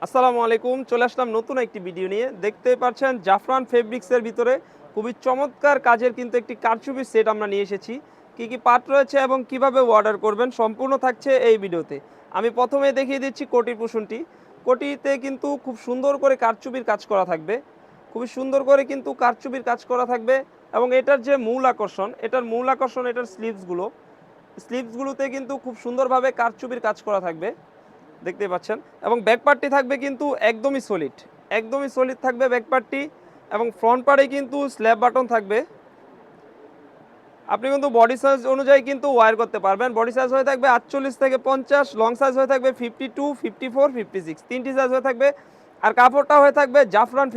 আসসালামু আলাইকুম। চলে আসলাম নতুন একটি ভিডিও নিয়ে। দেখতেই পাচ্ছেন জাফরান ফেব্রিক্সের ভিতরে খুবই চমৎকার কাজের কিন্তু একটি কারচুপির সেট আমরা নিয়ে এসেছি। কি পার্ট রয়েছে এবং কিভাবে অর্ডার করবেন সম্পূর্ণ থাকছে এই ভিডিওতে। আমি প্রথমে দেখিয়ে দিচ্ছি কোটির পোষণটি। কোটিতে কিন্তু খুব সুন্দর করে কারচুপির কাজ করা থাকবে। খুবই সুন্দর করে কিন্তু কারচুপির কাজ করা থাকবে এবং এটার যে মূল আকর্ষণ, এটার স্লিভসগুলোতে কিন্তু খুব সুন্দরভাবে কারচুপির কাজ করা থাকবে। দেখতে পাচ্ছেন এবং ব্যাক পার্টটি থাকবে কিন্তু একদমই সলিড থাকবে ব্যাক পার্টটি এবং ফ্রন্ট পার্টে কিন্তু স্ল্যাব বাটন থাকবে। আপনি কিন্তু বডি সাইজ অনুযায়ী কিন্তু ওয়্যার করতে পারবেন। বডি সাইজ হয়ে থাকবে 48 থেকে 50, লং সাইজ হয়ে থাকবে 52, 54, 56, তিনটি সাইজ হয়ে থাকবে। আর কাপড়টা হয়ে থাকবে জাফরান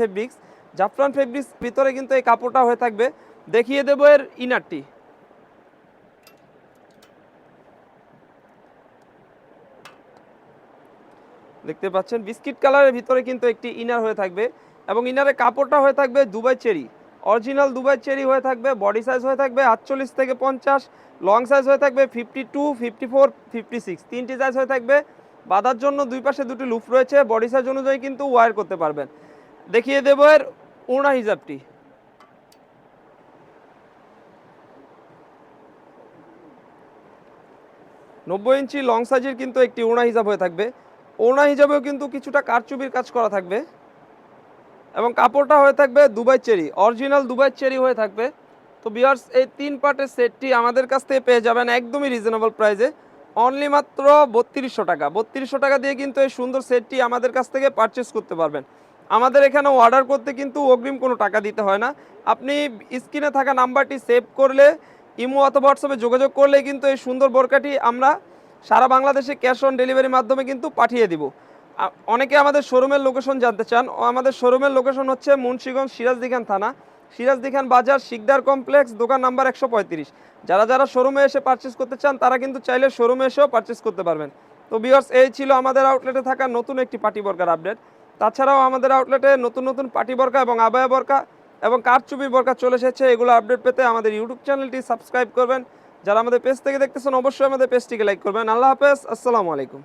ফেব্রিক্স ভিতরে কিন্তু এই কাপড়টা হয়ে থাকবে। দেখিয়ে দেবো এর ইনারটি। দেখতে পাচ্ছেন বিস্কিট কালারের ভিতরে কিন্তু একটি ইনার হয়ে থাকবে এবং ইনারের কাপড়টা হয়ে থাকবে Dubai cherry, original Dubai cherry হয়ে থাকবে। বডি সাইজ হয়ে থাকবে 48 থেকে 50, লং সাইজ হয়ে থাকবে 52, 54, 56, তিনটি সাইজ হয়ে থাকবে। বাঁধার জন্য দুই পাশে দুটি লুপ রয়েছে। বডি সাইজ অনুযায়ী কিন্তু ওয়্যার করতে পারবেন। দেখিয়ে দেবো এর ওড়না হিজাবটি। 90 ইঞ্চি লং সাইজের কিন্তু একটি ওড়না হিজাব হয়ে থাকবে। ওড়না হিজাবেও কিন্তু কিছুটা কারচুপির কাজ করা থাকবে এবং কাপড়টা হয়ে থাকবে Dubai cherry, original Dubai cherry হয়ে থাকবে। তো ভিউয়ার্স, এই তিন পার্টের সেটটি আমাদের কাছ থেকে পেয়ে যাবেন একদমই রিজনেবল প্রাইসে, অনলি মাত্র 3200 টাকা। 3200 টাকা দিয়ে কিন্তু এই সুন্দর সেটটি আমাদের কাছ থেকে পারচেস করতে পারবেন। আমাদের এখানে অর্ডার করতে কিন্তু অগ্রিম কোনো টাকা দিতে হয় না। আপনি স্ক্রিনে থাকা নাম্বারটি সেভ করলে ইমো অথবা হোয়াটসঅ্যাপে যোগাযোগ করলে কিন্তু এই সুন্দর বোরকাটি আমরা সারা বাংলাদেশে ক্যাশ অন ডেলিভারির মাধ্যমে কিন্তু পাঠিয়ে দিব। অনেকে আমাদের শোরুমের লোকেশন জানতে চান। আমাদের শোরুমের লোকেশন হচ্ছে মুন্সিগঞ্জ সিরাজদিখান থানা, সিরাজদিখান বাজার, শিকদার কমপ্লেক্স, দোকান নাম্বার 135। যারা শোরুমে এসে পারচেস করতে চান তারা কিন্তু চাইলে শোরুমে এসেও পারচেস করতে পারবেন। তো ভিউয়ার্স, এই ছিল আমাদের আউটলেটে থাকা নতুন একটি পার্টি বরকার আপডেট। তাছাড়াও আমাদের আউটলেটে নতুন নতুন পার্টি বরকা এবং আবায়া বরকা এবং কারচুপির বরকা চলে এসেছে। এগুলো আপডেট পেতে আমাদের ইউটিউব চ্যানেলটি সাবস্ক্রাইব করবেন। যারা আমাদের পেজ থেকে দেখতেছেন অবশ্যই আমাদের পেজটিকে লাইক করবেন। আল্লাহ হাফেজ, আসসালামু আলাইকুম।